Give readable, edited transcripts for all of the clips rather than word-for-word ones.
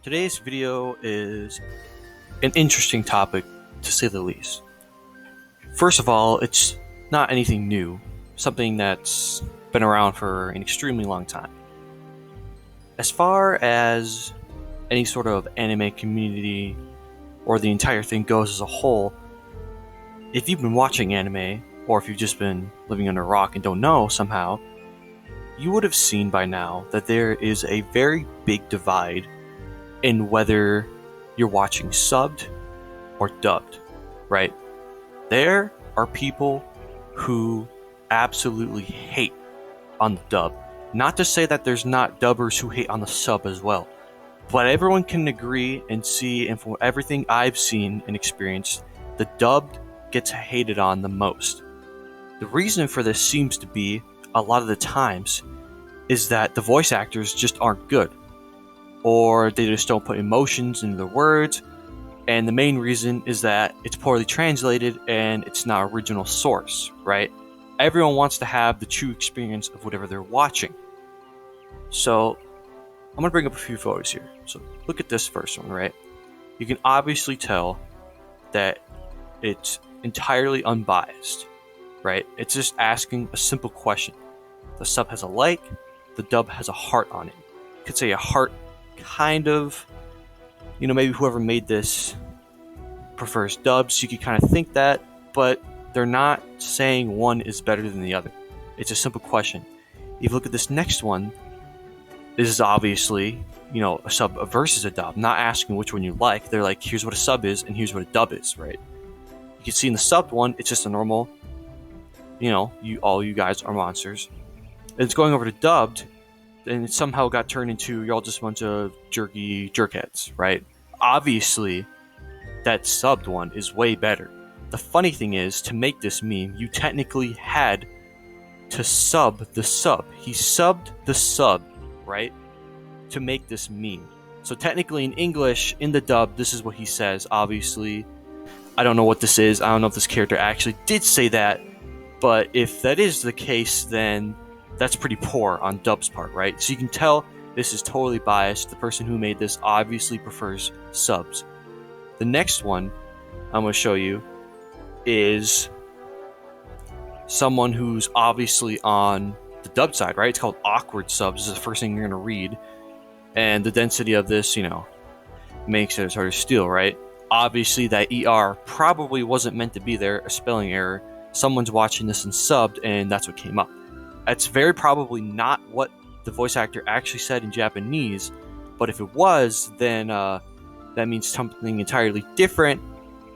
Today's video is an interesting topic, to say the least. First of all, it's not anything new, something that's been around for an extremely long time. As far as any sort of anime community or the entire thing goes as a whole, if you've been watching anime, or if you've just been living under a rock and don't know somehow, you would have seen by now that there is a very big divide in whether you're watching subbed or dubbed, right? There are people who absolutely hate on the dub. Not to say that there's not dubbers who hate on the sub as well, but everyone can agree and see, and from everything I've seen and experienced, the dubbed gets hated on the most. The reason for this seems to be, a lot of the times, is that the voice actors just aren't good, or they just don't put emotions into their words, and the main reason is that it's poorly translated and it's not original source, right? Everyone wants to have the true experience of whatever they're watching. So I'm going to bring up a few photos here. So look at this first one, right? You can obviously tell that it's entirely unbiased, right? It's just asking a simple question. The sub has a like, the dub has a heart on it. You could say a heart kind of, maybe whoever made this prefers dubs, you could kind of think that, but they're not saying one is better than the other. It's a simple question. If you look at this next one, this is obviously, a sub versus a dub, not asking which one you like. They're like, here's what a sub is and here's what a dub is, right? You can see in the subbed one, it's just a normal, all you guys are monsters. And it's going over to dubbed, and it somehow got turned into y'all just a bunch of jerky jerkheads, right? Obviously, that subbed one is way better. The funny thing is, to make this meme, you technically had to sub the sub. He subbed the sub, right? To make this meme. So technically in English, in the dub, this is what he says. Obviously, I don't know what this is. I don't know if this character actually did say that. But if that is the case, then that's pretty poor on dub's part, right? So you can tell this is totally biased. The person who made this obviously prefers subs. The next one I'm going to show you is someone who's obviously on the dub side, right? It's called awkward subs. This is the first thing you're going to read. And the density of this, makes it hard to steal, right? Obviously, that ER probably wasn't meant to be there, a spelling error. Someone's watching this and subbed, and that's what came up. That's very probably not what the voice actor actually said in Japanese, but if it was, then that means something entirely different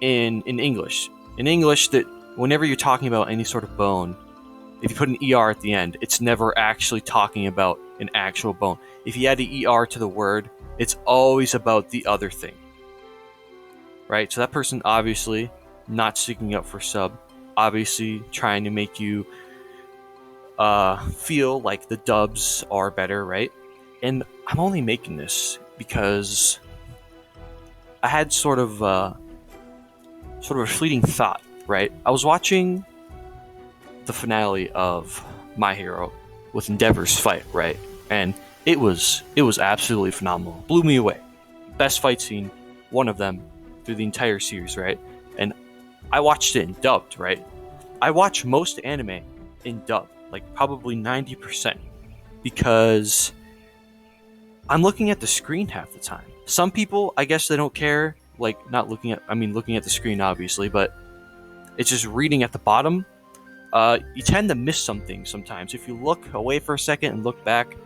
in English. In English, that whenever you're talking about any sort of bone, if you put an ER at the end, it's never actually talking about an actual bone. If you add the ER to the word, it's always about the other thing. Right? So that person obviously not sticking up for sub, obviously trying to make you feel like the dubs are better, right? And I'm only making this because I had sort of a fleeting thought, right? I was watching the finale of My Hero with Endeavor's fight, right? And it was absolutely phenomenal. Blew me away. Best fight scene, one of them, through the entire series, right? And I watched it in dubbed, right? I watch most anime in dub, like probably 90%, because I'm looking at the screen half the time. Some people, I guess they don't care, like looking at the screen obviously, but it's just reading at the bottom. You tend to miss something sometimes. If you look away for a second and look back,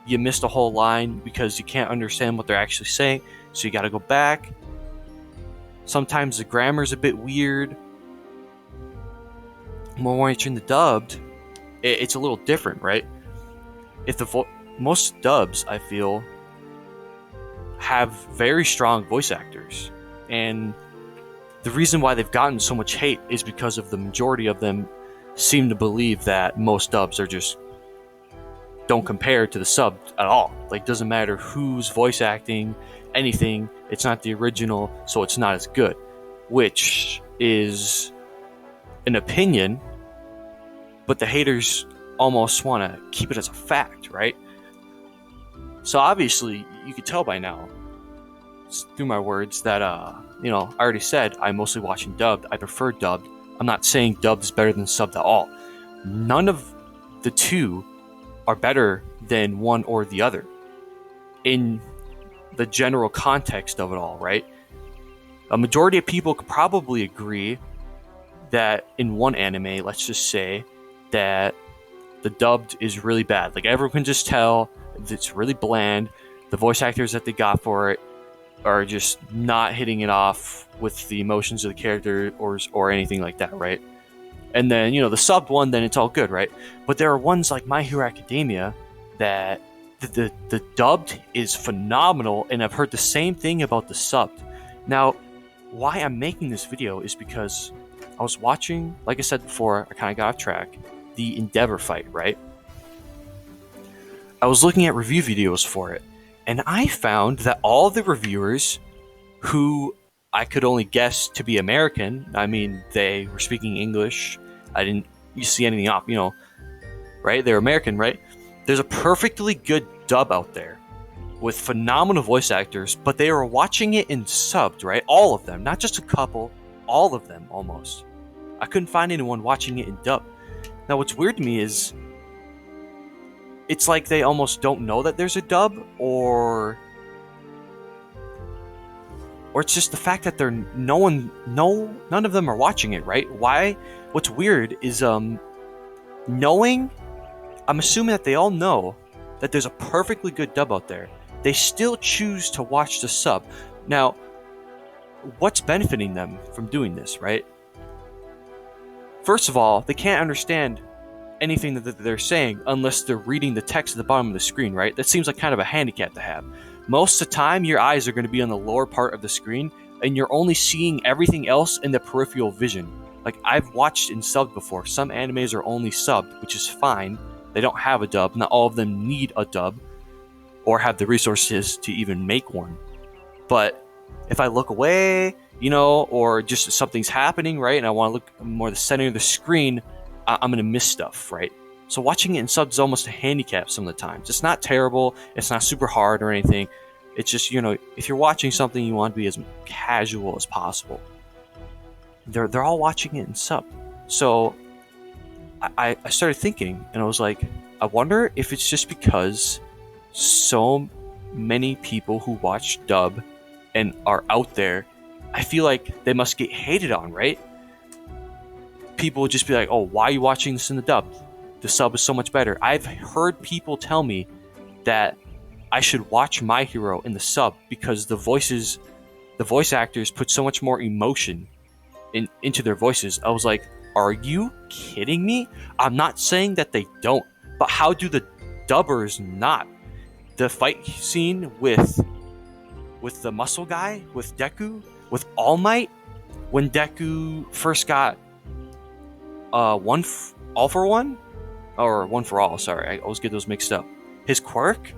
you missed a whole line because you can't understand what they're actually saying, so you gotta go back. Sometimes the grammar's a bit weird. When you're in the dubbed, it's a little different, right? If most dubs, I feel, have very strong voice actors, and the reason why they've gotten so much hate is because of the majority of them seem to believe that most dubs are just don't compare to the sub at all. Like, doesn't matter who's voice acting anything, it's not the original, so it's not as good, which is an opinion, but the haters almost want to keep it as a fact, right? So obviously, you could tell by now, through my words that I already said I'm mostly watching dubbed. I prefer dubbed. I'm not saying dubbed is better than subbed at all. None of the two are better than one or the other in the general context of it all, right? A majority of people could probably agree that in one anime, let's just say, that the dubbed is really bad. Like, everyone can just tell it's really bland. The voice actors that they got for it are just not hitting it off with the emotions of the character or anything like that, right? And then, the subbed one, then it's all good, right? But there are ones like My Hero Academia that the dubbed is phenomenal, and I've heard the same thing about the subbed. Now, why I'm making this video is because I was watching, like I said before, I kind of got off track, the Endeavor fight, right? I was looking at review videos for it, and I found that all the reviewers who I could only guess to be American, I mean, they were speaking English, I didn't see anything off, right? They're American, right? There's a perfectly good dub out there with phenomenal voice actors, but they were watching it in subbed, right? All of them, not just a couple, all of them almost. I couldn't find anyone watching it in dub. Now, what's weird to me is it's like they almost don't know that there's a dub, or it's just the fact that none of them are watching it, right? Why? What's weird is knowing, I'm assuming that they all know that there's a perfectly good dub out there. They still choose to watch the sub. Now, what's benefiting them from doing this, right? First of all, they can't understand anything that they're saying unless they're reading the text at the bottom of the screen, right? That seems like kind of a handicap to have. Most of the time, your eyes are going to be on the lower part of the screen, and you're only seeing everything else in the peripheral vision. Like, I've watched in subbed before. Some animes are only subbed, which is fine. They don't have a dub. Not all of them need a dub or have the resources to even make one. But if I look away, or just something's happening, right, and I want to look more the center of the screen, I'm going to miss stuff, right? So watching it in subs is almost a handicap some of the times. It's not terrible. It's not super hard or anything. It's just, if you're watching something, you want to be as casual as possible. They're all watching it in sub. So I started thinking, and I was like, I wonder if it's just because so many people who watch dub and are out there, I feel like they must get hated on, right? People would just be like, oh, why are you watching this in the dub? The sub is so much better. I've heard people tell me that I should watch My Hero in the sub because the voice actors put so much more emotion into their voices. I was like, are you kidding me? I'm not saying that they don't, but how do the dubbers not? The fight scene with the muscle guy, with Deku, with All Might, when Deku first got all for one, or one for all, sorry, I always get those mixed up. His quirk,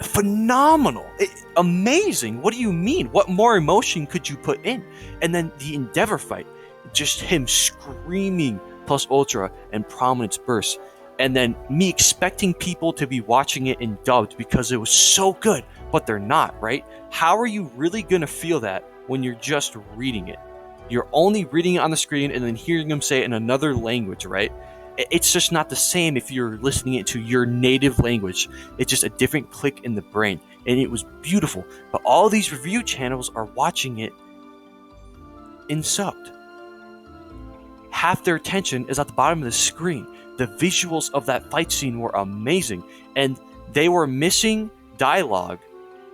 phenomenal, amazing. What do you mean? What more emotion could you put in? And then the Endeavor fight, just him screaming plus ultra and prominence burst, and then me expecting people to be watching it in dubbed because it was so good, but they're not, right? How are you really gonna feel that when you're just reading it? You're only reading it on the screen and then hearing them say it in another language, right? It's just not the same if you're listening it to your native language. It's just a different click in the brain, and it was beautiful. But all these review channels are watching it in subbed. Half their attention is at the bottom of the screen. The visuals of that fight scene were amazing, and they were missing dialogue.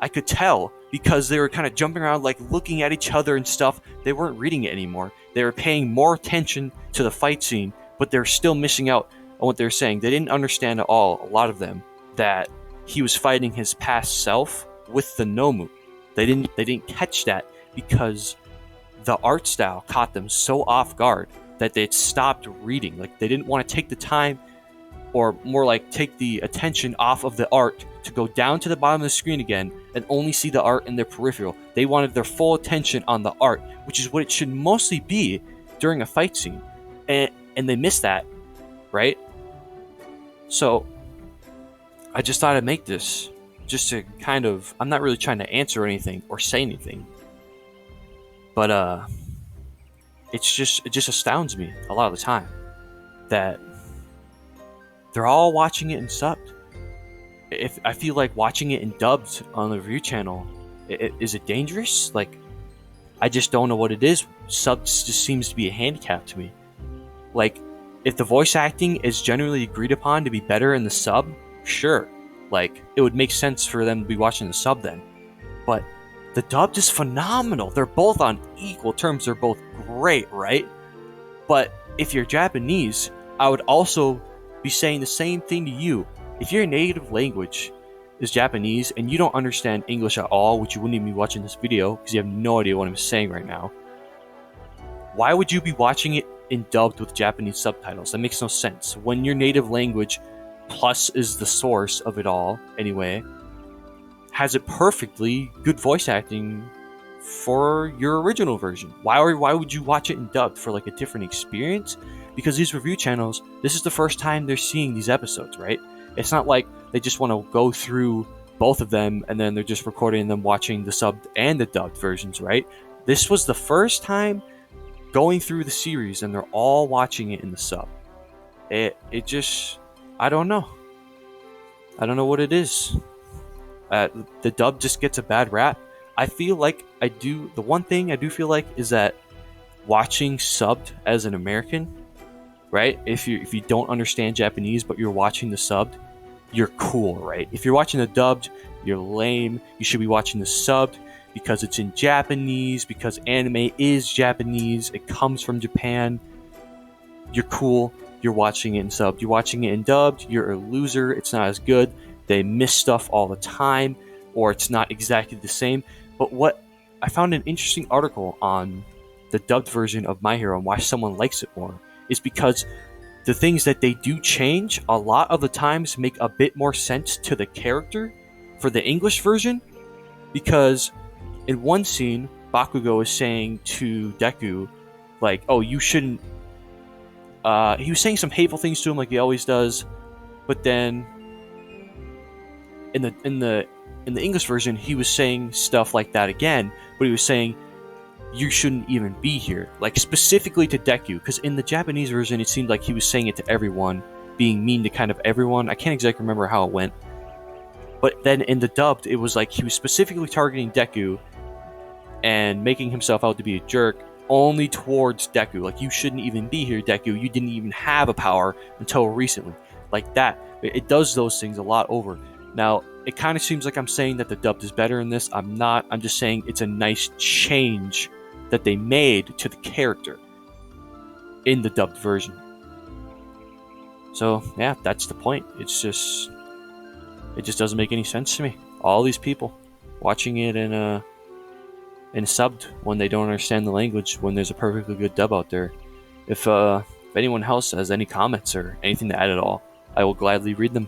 I could tell because they were kind of jumping around, like looking at each other and stuff. They weren't reading it anymore. They were paying more attention to the fight scene, but they're still missing out on what they're saying. They didn't understand at all, a lot of them, that he was fighting his past self with the Nomu. They didn't catch that because the art style caught them so off guard that they stopped reading. Like, they didn't want to take the time, or more like take the attention off of the art to go down to the bottom of the screen again and only see the art in their peripheral. They wanted their full attention on the art, which is what it should mostly be during a fight scene. And they missed that, right? So I just thought I'd make this just to kind of, I'm not really trying to answer anything or say anything, but it just astounds me a lot of the time that they're all watching it in subbed. If I feel like watching it in dubbed on the review channel, is it dangerous? Like, I just don't know what it is. Subs just seems to be a handicap to me. Like, if the voice acting is generally agreed upon to be better in the sub, sure. Like, it would make sense for them to be watching the sub then. But the dubbed is phenomenal. They're both on equal terms. They're both great, right? But if you're Japanese, I would also be saying the same thing to you. If your native language is Japanese and you don't understand English at all, which you wouldn't even be watching this video because you have no idea what I'm saying right now, why would you be watching it in dubbed with Japanese subtitles? That makes no sense. When your native language plus is the source of it all, anyway, has it perfectly good voice acting for your original version. Why would you watch it in dubbed for like a different experience? Because these review channels, this is the first time they're seeing these episodes, right? It's not like they just want to go through both of them and then they're just recording them watching the subbed and the dubbed versions, right? This was the first time going through the series and they're all watching it in the sub. It just, I don't know what it is. The dub just gets a bad rap. I feel like the one thing I do feel like is that watching subbed as an American, right? If you don't understand Japanese but you're watching the subbed, you're cool, right? If you're watching the dubbed, you're lame. You should be watching the subbed because it's in Japanese, because anime is Japanese, it comes from Japan. You're cool. You're watching it in subbed. You're watching it in dubbed, you're a loser. It's not as good. They miss stuff all the time, or it's not exactly the same. But what I found an interesting article on the dubbed version of My Hero and why someone likes it more is because the things that they do change a lot of the times make a bit more sense to the character for the English version. Because in one scene, Bakugo is saying to Deku, like, oh, you shouldn't... he was saying some hateful things to him like he always does, but then in the English version, he was saying stuff like that again, but he was saying, you shouldn't even be here, like specifically to Deku, because in the Japanese version, it seemed like he was saying it to everyone, being mean to kind of everyone. I can't exactly remember how it went, but then in the dubbed, it was like he was specifically targeting Deku and making himself out to be a jerk only towards Deku, like, you shouldn't even be here, Deku, you didn't even have a power until recently, like that. It does those things a lot over. Now, it kind of seems like I'm saying that the dubbed is better in this. I'm not. I'm just saying it's a nice change that they made to the character in the dubbed version. So, yeah, that's the point. It just doesn't make any sense to me. All these people watching it in subbed when they don't understand the language, when there's a perfectly good dub out there. If anyone else has any comments or anything to add at all, I will gladly read them.